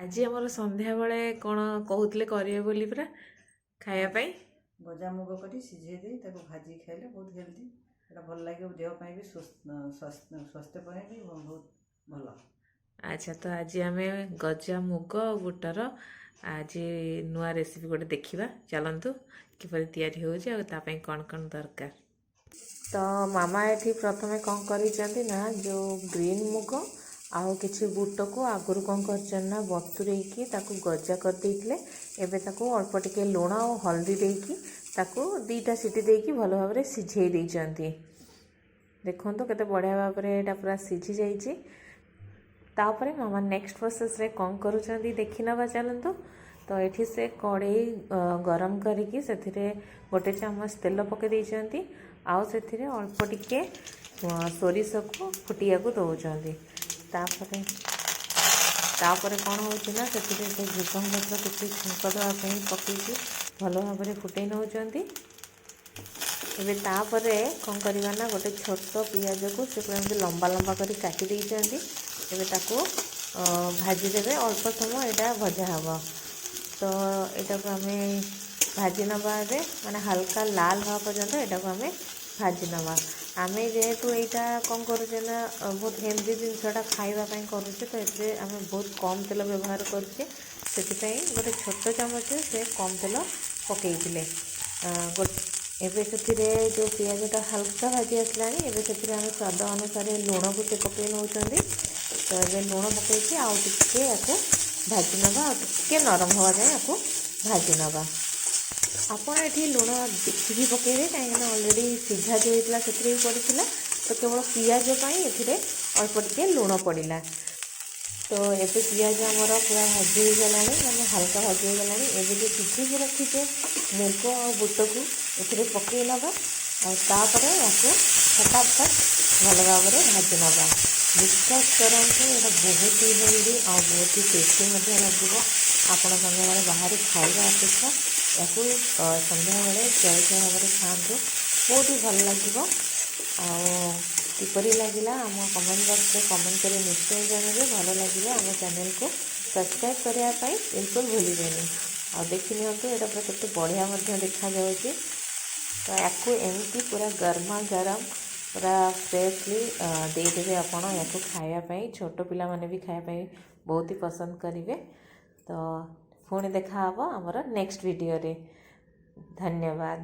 ଆଜି ଆମର ସନ୍ଧ୍ୟାବେଳେ କ'ଣ କହୁଥିଲେ କରିବେ ବୋଲି ପୁରା ଖାଇବା ପାଇଁ? ଗଜାମୁଗ କରି ସିଝେଇ ଦେଇ ତାକୁ ଭାଜି ଖାଇଲେ ବହୁତ ହେଲ୍ଦି। ଏଇଟା ଭଲ ଲାଗିବ, ଦେହ ପାଇଁ ବି ସ୍ୱାସ୍ଥ୍ୟ ପାଇଁ ବି ବହୁତ ଭଲ। ଆଚ୍ଛା, ତ ଆଜି ଆମେ ଗଜା ମୁଗ ଆଉ ବୁଟର ଆଜି ନୂଆ ରେସିପି ଗୋଟେ ଦେଖିବା। ଚାଲନ୍ତୁ କିପରି ତିଆରି ହେଉଛି ଆଉ ତା ପାଇଁ କ'ଣ କ'ଣ ଦରକାର। ତ ମାମା ଏଠି ପ୍ରଥମେ କ'ଣ କରିଛନ୍ତି ନା ଯେଉଁ ଗ୍ରୀନ୍ ମୁଗ ଆଉ କିଛି ବୁଟକୁ ଆଗରୁ କ'ଣ କରିଛନ୍ତି ନା ବତୁରେଇକି ତାକୁ ଗଜା କରିଦେଇଥିଲେ। ଏବେ ତାକୁ ଅଳ୍ପ ଟିକେ ଲୁଣ ଆଉ ହଳଦୀ ଦେଇକି ତାକୁ 2ଟା ସିଟି ଦେଇକି ଭଲ ଭାବରେ ସିଝେଇ ଦେଇଛନ୍ତି। ଦେଖନ୍ତୁ କେତେ ବଢ଼ିଆ ଭାବରେ ଏଇଟା ପୁରା ସିଝି ଯାଇଛି। ତାପରେ ମାମା ନେକ୍ସଟ ପ୍ରୋସେସରେ କ'ଣ କରୁଛନ୍ତି ଦେଖି ନେବା ଚାଲନ୍ତୁ। ତ ଏଠି ସେ କଢ଼େଇ ଗରମ କରିକି ସେଥିରେ 1 ଚାମଚ ତେଲ ପକାଇ ଦେଇଛନ୍ତି ଆଉ ସେଥିରେ ଅଳ୍ପ ଟିକେ ସୋରିଷକୁ ଫୁଟିବାକୁ ଦେଉଛନ୍ତି। ତାପରେ କ'ଣ ହେଉଛି ନା ସେଥିରେ ସେ ଭୃଷଙ୍ଗ ପତ୍ର କିଛି ଛୁଙ୍କ ଦେବା ପାଇଁ ପକାଇକି ଭଲ ଭାବରେ ଫୁଟାଇ ନେଉଛନ୍ତି। ଏବେ ତାପରେ କ'ଣ କରିବା ନା ଗୋଟେ ଛୋଟ ପିଆଜକୁ ସେ ପୁରା ଏମିତି ଲମ୍ବା ଲମ୍ବା କରି କାଟି ଦେଇଛନ୍ତି। ଏବେ ତାକୁ ଭାଜିଦେବେ, ଅଳ୍ପ ସମୟ ଏଇଟା ଭଜା ହେବ। ତ ଏଇଟାକୁ ଆମେ ଭାଜି ନେବା, ଏବେ ମାନେ ହାଲକା ଲାଲ ହେବା ପର୍ଯ୍ୟନ୍ତ ଏଇଟାକୁ ଆମେ ଭାଜି ନେବା। ଆମେ ଯେହେତୁ ଏଇଟା କ'ଣ କରୁଛେ ନା ବହୁତ ହେଲ୍ଦି ଜିନିଷଟା ଖାଇବା ପାଇଁ କରୁଛେ, ତ ଏଥିରେ ଆମେ ବହୁତ କମ୍ ତେଲ ବ୍ୟବହାର କରୁଛେ। ସେଥିପାଇଁ ଗୋଟେ ଛୋଟ ଚାମଚରେ ସେ କମ୍ ତେଲ ପକାଇଥିଲେ। ଏବେ ସେଥିରେ ଯେଉଁ ପିଆଜଟା ହାଲକା ଭାଜି ଆସିଲାଣି, ଏବେ ସେଥିରେ ଆମେ ସ୍ୱାଦ ଅନୁସାରେ ଲୁଣକୁ ସେ ପକାଇ ନେଉଛନ୍ତି। ତ ଏବେ ଲୁଣ ପକାଇକି ଆଉ ଟିକେ ୟାକୁ ଭାଜି ନେବା, ଆଉ ଟିକେ ନରମ ହେବା ଯାଏଁ ୟାକୁ ଭାଜି ନେବା। ଆପଣ ଏଠି ଲୁଣ ଦେଖିକି ପକାଇବେ, କାହିଁକିନା ଅଲରେଡ଼ି ସିଝା ଯେଉଁ ହେଇଥିଲା ସେଥିରେ ବି ପଡ଼ିଥିଲା। ତ କେବଳ ପିଆଜ ପାଇଁ ଏଥିରେ ଅଳ୍ପ ଟିକେ ଲୁଣ ପଡ଼ିଲା। ତ ଏବେ ପିଆଜ ଆମର ପୁରା ଭାଜି ହେଇଗଲାଣି, ମାନେ ହାଲକା ଭାଜି ହେଇଗଲାଣି। ଏବେ ଯେଉଁ ସିଝେଇକି ରଖିଛେ ମୁଗ ଆଉ ବୁଟକୁ ଏଥିରେ ପକାଇ ନେବା, ଆଉ ତାପରେ ୟାକୁ ଫଟାଫଟ ଭଲ ଭାବରେ ଭାଜି ନେବା। ବିଶ୍ୱାସ କରନ୍ତୁ, ଏଇଟା ବହୁତ ହି ହେଲ୍ଦି ଆଉ ବହୁତ ହି ଟେଷ୍ଟି ମଧ୍ୟ ଲାଗିବ। ଆପଣ ସନ୍ଧ୍ୟାବେଳେ ବାହାରେ ଖାଇବା ଅପେକ୍ଷା ୟାକୁ ସନ୍ଧ୍ୟାବେଳେ ଜଳଖିଆ ଭାବରେ ଖାଆନ୍ତୁ, ବହୁତ ହି ଭଲ ଲାଗିବ। ଆଉ କିପରି ଲାଗିଲା ଆମ କମେଣ୍ଟ ବକ୍ସରେ କମେଣ୍ଟ କରି ନିଶ୍ଚୟ ଜଣାଇବେ। ଭଲ ଲାଗିଲେ ଆମ ଚ୍ୟାନେଲକୁ ସବସ୍କ୍ରାଇବ୍ କରିବା ପାଇଁ ବିଲକୁଲ ଭୁଲିବେନି। ଆଉ ଦେଖି ନିଅନ୍ତୁ, ଏଇଟା ପୁରା କେତେ ବଢ଼ିଆ ମଧ୍ୟ ଦେଖାଯାଉଛି। ତ ୟାକୁ ଏମିତି ପୁରା ଗରମା ଗରମ ପୁରା ଫ୍ରେଶଲି ଦେଇଦେବେ ଆପଣ ୟାକୁ ଖାଇବା ପାଇଁ। ଛୋଟ ପିଲାମାନେ ବି ଖାଇବା ପାଇଁ ବହୁତ ହି ପସନ୍ଦ କରିବେ। ତ ପୁଣି ଦେଖା ହେବ ଆମର ନେକ୍ସଟ ଭିଡ଼ିଓରେ। ଧନ୍ୟବାଦ।